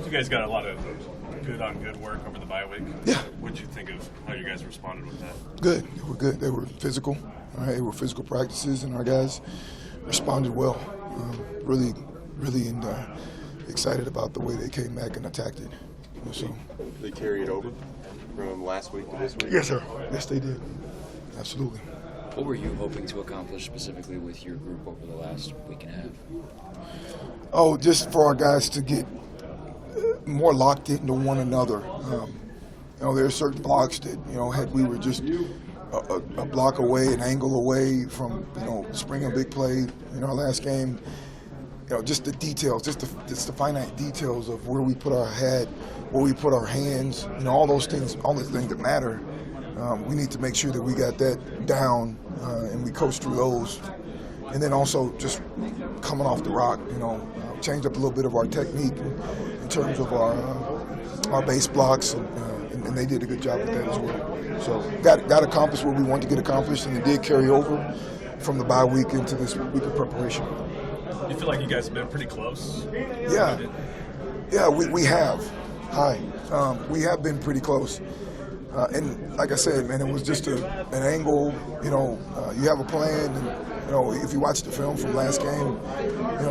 You guys got a lot of good work over the bye week. Yeah. What did you think of how you guys responded with that? Good. They were good. They were physical. All right, they were physical practices, and our guys responded well. Really excited about the way they came back and attacked it. So. Did they carry it over from last week to this week? Yes, sir. Yes, they did. Absolutely. What were you hoping to accomplish specifically with your group over the last week and a half? Oh, just for our guys to get more locked into one another. There are certain blocks that, had we were just a block away, an angle away from, springing a big play in our last game, just the details, just the finite details of where we put our head, where we put our hands, all those things, all the things that matter. We need to make sure that we got that down and we coach through those. And then also just coming off the rock, change up a little bit of our technique in terms of our base blocks, and they did a good job with that as well. So got accomplished what we wanted to get accomplished, and it did carry over from the bye week into this week of preparation. You feel like you guys have been pretty close? Yeah, we have. We have been pretty close. And like I said, man, it was just an angle. You have a plan, and if you watch the film from last game,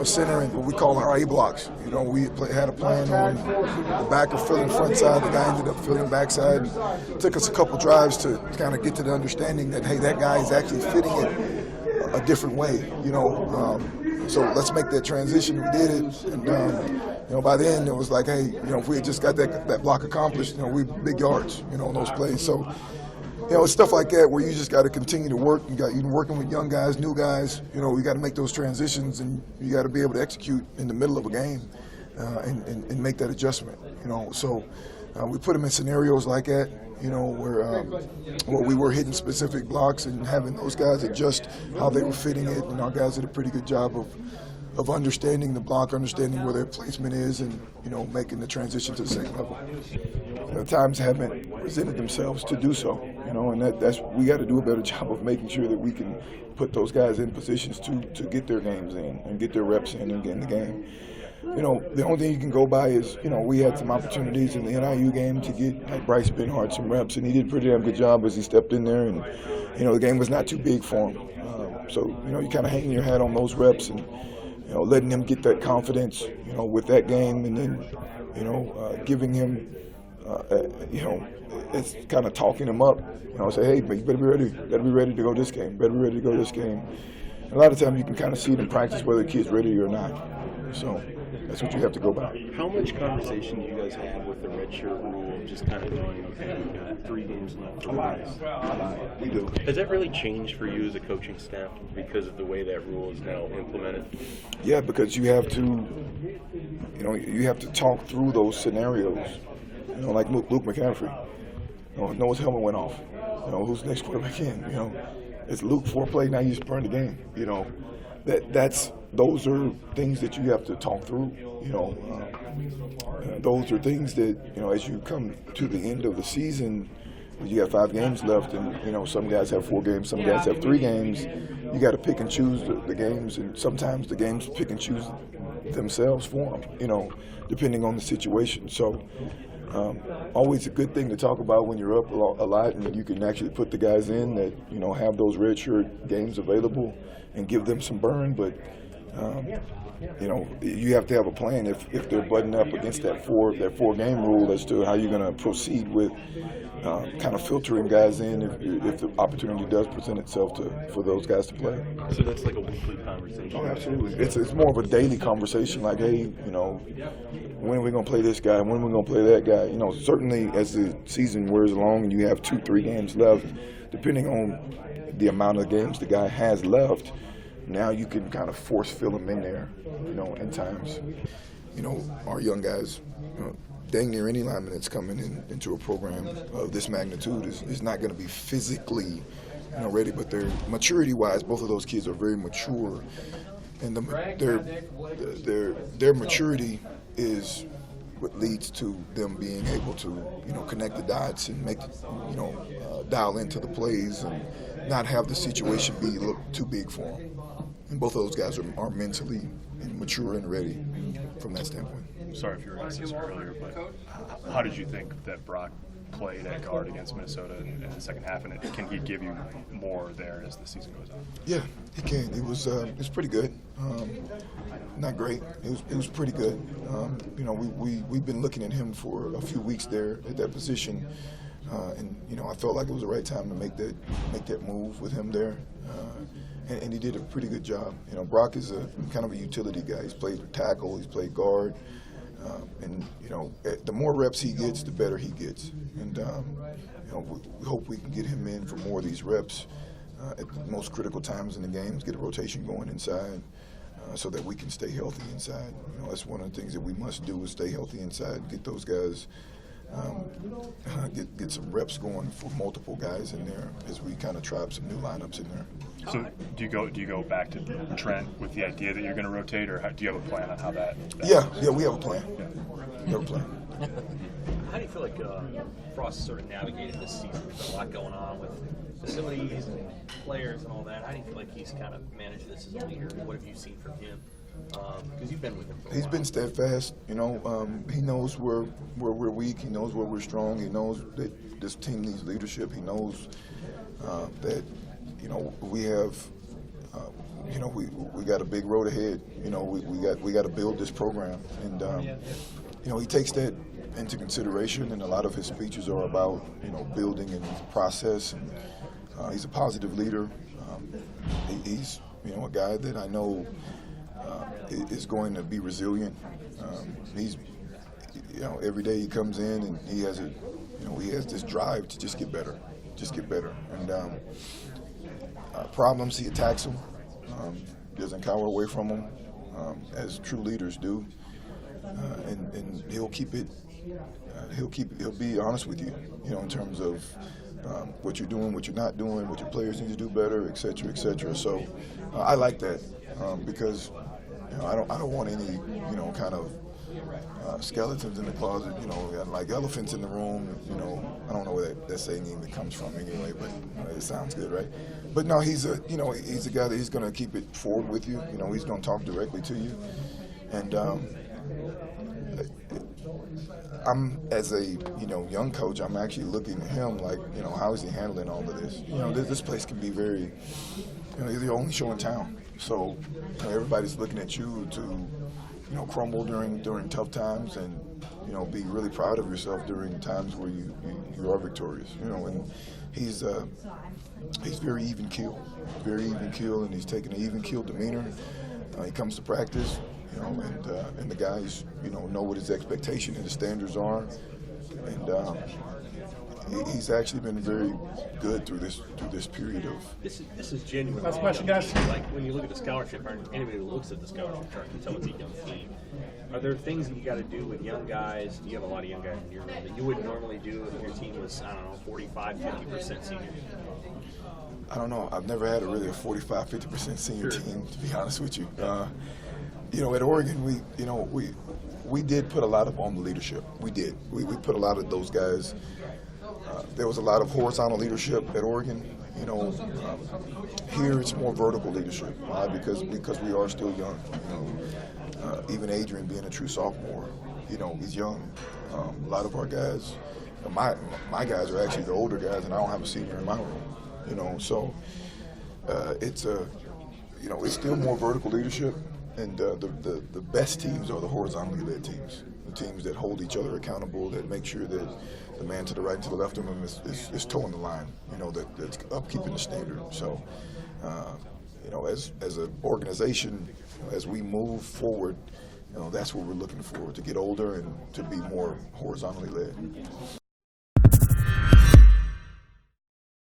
centering what we call our A blocks. We had a plan on the backer filling front side. The guy ended up filling backside. It took us a couple drives to kind of get to the understanding that, hey, that guy is actually fitting it a different way. So let's make that transition. We did it, and by the end it was like, hey, if we had just got that block accomplished, we big yards, in those plays. So, it's stuff like that where you just got to continue to work. You're working with young guys, new guys. You got to make those transitions, and you got to be able to execute in the middle of a game, and make that adjustment. So we put them in scenarios like that. Where we were hitting specific blocks and having those guys adjust how they were fitting it, and our guys did a pretty good job of understanding the block, understanding where their placement is, and making the transition to the second level. The times haven't presented themselves to do so, and that's we got to do a better job of making sure that we can put those guys in positions to get their games in and get their reps in and get in the game. The only thing you can go by is, we had some opportunities in the NIU game to get like Bryce Benhart some reps, and he did a pretty damn good job as he stepped in there, and, the game was not too big for him. So, you kind of hang your hat on those reps and, letting him get that confidence, with that game, and then, giving him, it's kind of talking him up, say, hey, but you better be ready to go this game, And a lot of times you can kind of see it in practice whether the kid's ready or not. So that's what you have to go by. How much conversation do you guys have with the redshirt rule of just kind of going, okay, we've got 3 games left? A lot. We do. Has that really changed for you as a coaching staff because of the way that rule is now implemented? Yeah, because you have to talk through those scenarios. Like Luke McCaffrey. Noah's helmet went off. Who's the next quarterback in? It's Luke 4 play, now you just burn the game. Those are things that you have to talk through. Those are things that, as you come to the end of the season, you got 5 games left, and some guys have 4 games, some guys have 3 games. You got to pick and choose the games, and sometimes the games pick and choose themselves for them. Depending on the situation. So. Always a good thing to talk about when you're up a lot, and you can actually put the guys in that have those redshirt games available and give them some burn. But you have to have a plan if they're butting up against that 4 game rule as to how you're going to proceed with kind of filtering guys in if the opportunity does present itself for those guys to play. So that's like a weekly conversation. Oh, absolutely. It's more of a daily conversation. Like, hey, when are we going to play this guy? When are we going to play that guy? Certainly as the season wears along and you have 2-3 games left, depending on the amount of games the guy has left, now you can kind of force fill him in there, in times. Our young guys, dang near any lineman that's coming into a program of this magnitude is not going to be physically, ready, but they're maturity-wise, both of those kids are very mature, and their maturity is what leads to them being able to, connect the dots and make, dial into the plays and not have the situation look too big for them. And both of those guys are mentally mature and ready from that standpoint. sorry if you were asked this earlier, but how did you think that Brock played at guard against Minnesota in the second half, and can he give you more there as the season goes on? Yeah, he can. It was pretty good. Not great. It was pretty good. You know, we've been looking at him for a few weeks there at that position, and you know, I felt like it was the right time to make that move with him there. And he did a pretty good job. You know, Brock is a kind of a utility guy. He's played tackle, he's played guard, and you know, the more reps he gets, the better he gets. And you know, we hope we can get him in for more of these reps at the most critical times in the games, get a rotation going inside, so that we can stay healthy inside. You know, that's one of the things that we must do is stay healthy inside, get those guys. Get some reps going for multiple guys in there as we kind of try out some new lineups in there. So do you go back to Trent with the idea that you're going to rotate, or do you have a plan on how that? Yeah, we have a plan. We have a plan. How do you feel like Frost sort of navigated this season? There's a lot going on with facilities and players and all that. How do you feel like he's kind of managed this as a leader? What have you seen from him? Because you've been with him for a while. He's been steadfast. You know, he knows where we're weak. He knows where we're strong. He knows that this team needs leadership. He knows that, you know, we have, you know, we got a big road ahead. You know, we got to build this program, and you know, he takes that into consideration. And a lot of his speeches are about, you know, building and process. And he's a positive leader. He's, you know, a guy that I know is going to be resilient. He's, you know, every day he comes in and he has this drive to just get better. And problems, he attacks them, doesn't cower away from them, as true leaders do, and he'll keep it. He'll be honest with you, you know, in terms of what you're doing, what you're not doing, what your players need to do better, et cetera, et cetera. So I like that because, you know, I don't want any, you know, kind of skeletons in the closet, you know, like elephants in the room, you know. I don't know where that saying even comes from anyway, but you know, it sounds good, right? But no, he's a guy that he's going to keep it forward with you. You know, he's going to talk directly to you, and I'm, as a, you know, young coach, I'm actually looking at him like, you know, how is he handling all of this? You know, this place can be very, you know, you're the only show in town, so you know, everybody's looking at you to, you know, crumble during tough times, and you know, be really proud of yourself during times where you are victorious. You know, and he's very even keel, and he's taking an even keel demeanor. He comes to practice, you know, and the guys, you know what his expectation and his standards are, and he's actually been very good through this period of. This is genuine. Last question, guys. Like when you look at the scholarship chart, anybody who looks at the scholarship chart can tell it's a young team. Are there things that you got to do with young guys? You have a lot of young guys in your room that you wouldn't normally do if your team was, I don't know, 45, 50% seniors. I don't know. I've never had a 45, 50% senior team, to be honest with you. You know, at Oregon, we did put a lot on the leadership. We did. We put a lot of those guys. There was a lot of horizontal leadership at Oregon. You know, here it's more vertical leadership. Why? Because we are still young. You know, even Adrian being a true sophomore, you know, he's young. A lot of our guys, my guys are actually the older guys, and I don't have a senior in my room. You know, so it's you know, it's still more vertical leadership, and the best teams are the horizontally led teams, the teams that hold each other accountable, that make sure that the man to the right and to the left of them is toeing the line, you know, that's upkeeping the standard. So, you know, as an organization, you know, as we move forward, you know, that's what we're looking for, to get older and to be more horizontally led.